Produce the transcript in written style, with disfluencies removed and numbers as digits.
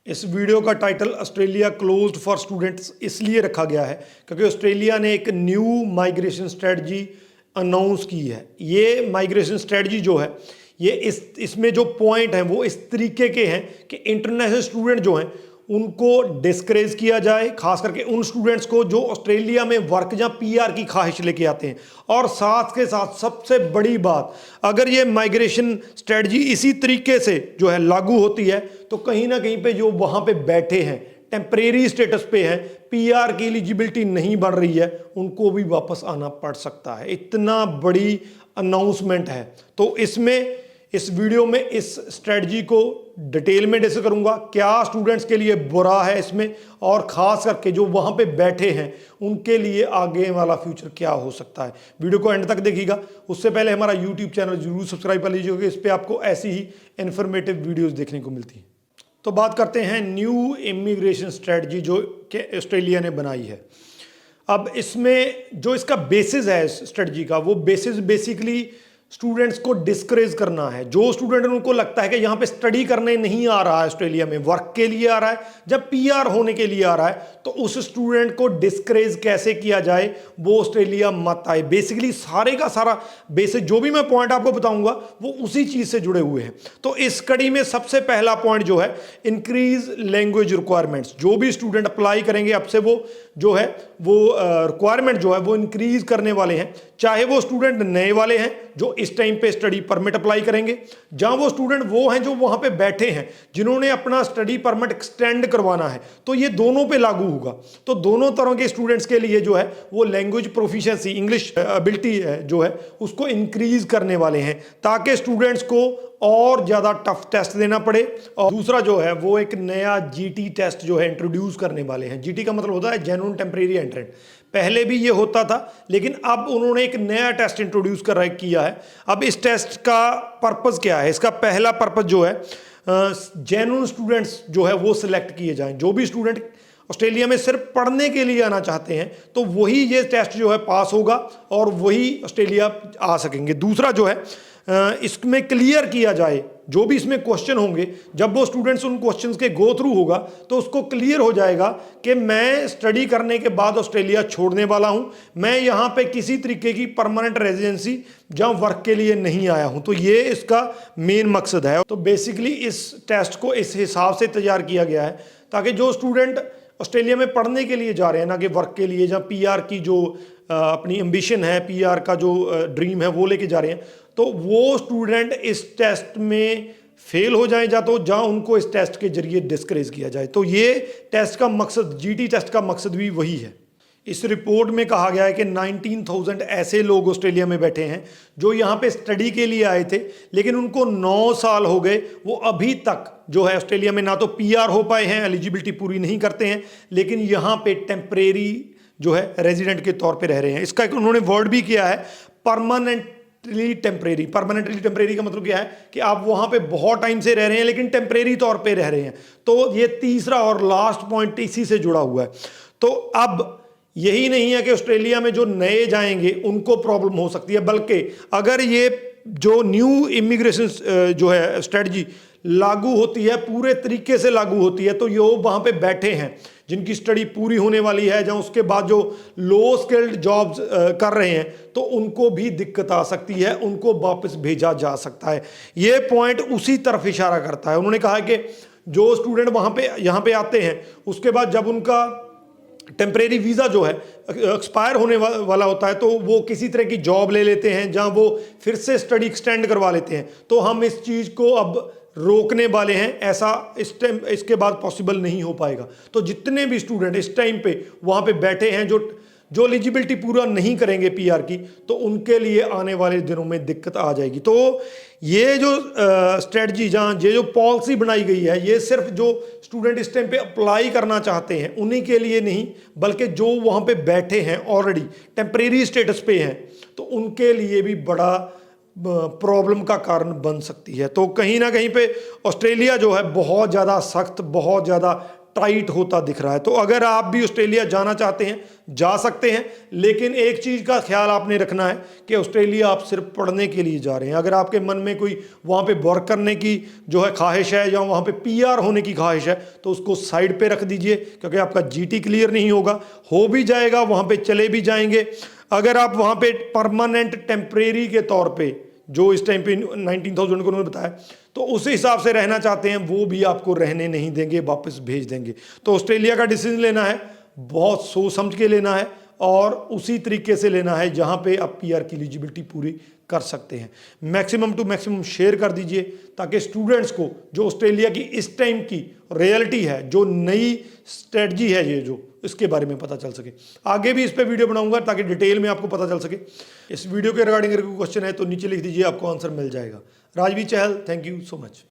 इस वीडियो का title Australia closed for students इसलिए रखा गया है क्योंकि ऑस्ट्रेलिया ने एक न्यू माइग्रेशन स्ट्रेटजी अनाउंस की है। ये माइग्रेशन स्ट्रेटजी जो है ये इसमें जो पॉइंट हैं वो इस तरीके के हैं कि इंटरनेशनल स्टूडेंट जो हैं उनको डिस्करेज किया जाए, खास करके उन स्टूडेंट्स को जो ऑस्ट्रेलिया में वर्क या पीआर की ख्वाहिश लेके आते हैं। और साथ के साथ सबसे बड़ी बात, अगर ये माइग्रेशन स्ट्रेटजी इसी तरीके से जो है लागू होती है तो कहीं ना कहीं पे जो वहाँ पे बैठे हैं टेम्परेरी स्टेटस पे हैं, पीआर की एलिजिबिलिटी नहीं बढ़ रही है, उनको भी वापस आना पड़ सकता है। इतना बड़ी अनाउंसमेंट है। तो इस वीडियो में इस स्ट्रेटजी को डिटेल में डिस्कस करूंगा, क्या स्टूडेंट्स के लिए बुरा है इसमें, और खास करके जो वहां पे बैठे हैं उनके लिए आगे वाला फ्यूचर क्या हो सकता है। वीडियो को एंड तक देखिएगा। उससे पहले हमारा यूट्यूब चैनल जरूर सब्सक्राइब कर लीजिए क्योंकि इस पर आपको ऐसी ही इन्फॉर्मेटिव वीडियोस देखने को मिलती हैं। तो बात करते हैं न्यू इमिग्रेशन स्ट्रेटजी जो कि ऑस्ट्रेलिया ने बनाई है। अब इसमें जो इसका बेसिस है स्ट्रेटजी का, वो बेसिस बेसिकली स्टूडेंट्स को डिस्करेज करना है। जो स्टूडेंट उनको लगता है कि यहाँ पे स्टडी करने नहीं आ रहा है, ऑस्ट्रेलिया में वर्क के लिए आ रहा है, जब पीआर होने के लिए आ रहा है, तो उस स्टूडेंट को डिस्करेज कैसे किया जाए, वो ऑस्ट्रेलिया मत आए। बेसिकली सारे का सारा बेसिक जो भी मैं पॉइंट आपको बताऊंगा वो उसी चीज से जुड़े हुए हैं। तो इस कड़ी में सबसे पहला पॉइंट जो है, इंक्रीज लैंग्वेज रिक्वायरमेंट्स। जो भी स्टूडेंट अप्लाई करेंगे अब से वो जो है वो रिक्वायरमेंट जो है वो इंक्रीज करने वाले हैं। चाहे वो स्टूडेंट नए वाले हैं जो इस टाइम पे स्टडी परमिट अप्लाई करेंगे, जहां वो स्टूडेंट वो हैं जो वहां पे बैठे हैं जिन्होंने अपना स्टडी परमिट एक्सटेंड करवाना है, तो ये दोनों पे लागू होगा। तो दोनों तरह के स्टूडेंट्स के लिए जो है वो लैंग्वेज प्रोफिशिएंसी, इंग्लिश एबिलिटी जो है उसको इंक्रीज करने वाले हैं ताकि स्टूडेंट्स को और ज़्यादा टफ टेस्ट देना पड़े। और दूसरा जो है वो एक नया जीटी टेस्ट जो है इंट्रोड्यूस करने वाले हैं। जीटी का मतलब होता है जेन्युइन टेम्परेरी एंट्रेंट। पहले भी ये होता था लेकिन अब उन्होंने एक नया टेस्ट इंट्रोड्यूस किया है। अब इस टेस्ट का पर्पस क्या है? इसका पहला पर्पस जो है जेन्युइन स्टूडेंट्स जो है वो सिलेक्ट किए जाएं। जो भी स्टूडेंट ऑस्ट्रेलिया में सिर्फ पढ़ने के लिए आना चाहते हैं तो वही ये टेस्ट जो है पास होगा और वही ऑस्ट्रेलिया आ सकेंगे। दूसरा जो है इसमें क्लियर किया जाए जो भी इसमें क्वेश्चन होंगे, जब वो स्टूडेंट्स उन क्वेश्चंस के गो थ्रू होगा तो उसको क्लियर हो जाएगा कि मैं स्टडी करने के बाद ऑस्ट्रेलिया छोड़ने वाला हूं, मैं यहां पे किसी तरीके की परमानेंट रेजिडेंसी जहां वर्क के लिए नहीं आया हूं। तो ये इसका मेन मकसद है। तो बेसिकली इस टेस्ट को इस हिसाब से तैयार किया गया है ताकि जो स्टूडेंट ऑस्ट्रेलिया में पढ़ने के लिए जा रहे हैं, ना कि वर्क के लिए, जहाँ पीआर की जो अपनी एम्बिशन है, पीआर का जो ड्रीम है वो लेके जा रहे हैं, तो वो स्टूडेंट इस टेस्ट में फेल हो जाए, जहाँ उनको इस टेस्ट के जरिए डिस्करेज किया जाए। तो ये टेस्ट का मकसद, जीटी टेस्ट का मकसद भी वही है। इस रिपोर्ट में कहा गया है कि 19,000 ऐसे लोग ऑस्ट्रेलिया में बैठे हैं जो यहाँ पे स्टडी के लिए आए थे लेकिन उनको 9 साल हो गए, वो अभी तक जो है ऑस्ट्रेलिया में ना तो पीआर हो पाए हैं, एलिजिबिलिटी पूरी नहीं करते हैं, लेकिन यहाँ पे टेम्परेरी जो है रेजिडेंट के तौर पे रह रहे हैं। इसका एक उन्होंने वर्ड भी किया है, परमानेंटली टेम्परेरी। परमानेंटली टेम्परेरी का मतलब क्या है कि आप वहाँ पे बहुत टाइम से रह रहे हैं लेकिन टेम्परेरी तौर पे रह रहे हैं। तो ये तीसरा और लास्ट पॉइंट इसी से जुड़ा हुआ है। तो अब यही नहीं है कि ऑस्ट्रेलिया में जो नए जाएंगे उनको प्रॉब्लम हो सकती है, बल्कि अगर ये जो न्यू इमिग्रेशन जो है स्ट्रेटजी लागू होती है, पूरे तरीके से लागू होती है, तो ये वहाँ पे बैठे हैं जिनकी स्टडी पूरी होने वाली है, जहाँ उसके बाद जो लो स्किल्ड जॉब्स कर रहे हैं, तो उनको भी दिक्कत आ सकती है, उनको वापस भेजा जा सकता है। ये पॉइंट उसी तरफ इशारा करता है। उन्होंने कहा कि जो स्टूडेंट वहाँ पे यहाँ पे आते हैं, उसके बाद जब उनका टेम्परेरी वीज़ा जो है एक्सपायर होने वाला होता है तो वो किसी तरह की जॉब ले लेते हैं जहां वो फिर से स्टडी एक्सटेंड करवा लेते हैं। तो हम इस चीज़ को अब रोकने वाले हैं, ऐसा इस टाइम इसके बाद पॉसिबल नहीं हो पाएगा। तो जितने भी स्टूडेंट इस टाइम पे वहाँ पे बैठे हैं जो एलिजिबिलिटी पूरा नहीं करेंगे पीआर की, तो उनके लिए आने वाले दिनों में दिक्कत आ जाएगी। तो ये जो स्ट्रेटजी, जहाँ ये जो पॉलिसी बनाई गई है, ये सिर्फ जो स्टूडेंट इस टाइम पे अप्लाई करना चाहते हैं उन्हीं के लिए नहीं, बल्कि जो वहाँ पे बैठे हैं ऑलरेडी टेम्परेरी स्टेटस पे हैं, तो उनके लिए भी बड़ा प्रॉब्लम का कारण बन सकती है। तो कहीं ना कहीं पे ऑस्ट्रेलिया जो है बहुत ज़्यादा सख्त, बहुत ज़्यादा टाइट होता दिख रहा है। तो अगर आप भी ऑस्ट्रेलिया जाना चाहते हैं, जा सकते हैं, लेकिन एक चीज़ का ख्याल आपने रखना है कि ऑस्ट्रेलिया आप सिर्फ पढ़ने के लिए जा रहे हैं। अगर आपके मन में कोई वहाँ पे वर्क करने की जो है ख्वाहिश है या वहाँ पे पीआर होने की ख्वाहिश है, तो उसको साइड पे रख दीजिए, क्योंकि आपका जीटी क्लियर नहीं होगा। हो भी जाएगा, वहाँ पे चले भी जाएंगे। अगर आप वहाँ पे परमानेंट टेम्परेरी के तौर पे, जो इस टाइम पे 19,000 को उन्होंने बताया, तो उस हिसाब से रहना चाहते हैं, वो भी आपको रहने नहीं देंगे, वापस भेज देंगे। तो ऑस्ट्रेलिया का डिसीजन लेना है, बहुत सोच समझ के लेना है और उसी तरीके से लेना है जहां पे आप पीआर की एलिजिबिलिटी पूरी कर सकते हैं। मैक्सिमम टू मैक्सिमम शेयर कर दीजिए, ताकि स्टूडेंट्स को जो ऑस्ट्रेलिया की इस टाइम की रियलिटी है, जो नई स्ट्रेटजी है, ये जो इसके बारे में पता चल सके। आगे भी इस पे वीडियो बनाऊंगा ताकि डिटेल में आपको पता चल सके। इस वीडियो के रिगार्डिंग अगर कोई क्वेश्चन है तो नीचे लिख दीजिए, आपको आंसर मिल जाएगा। राजवीर चहल, थैंक यू सो मच।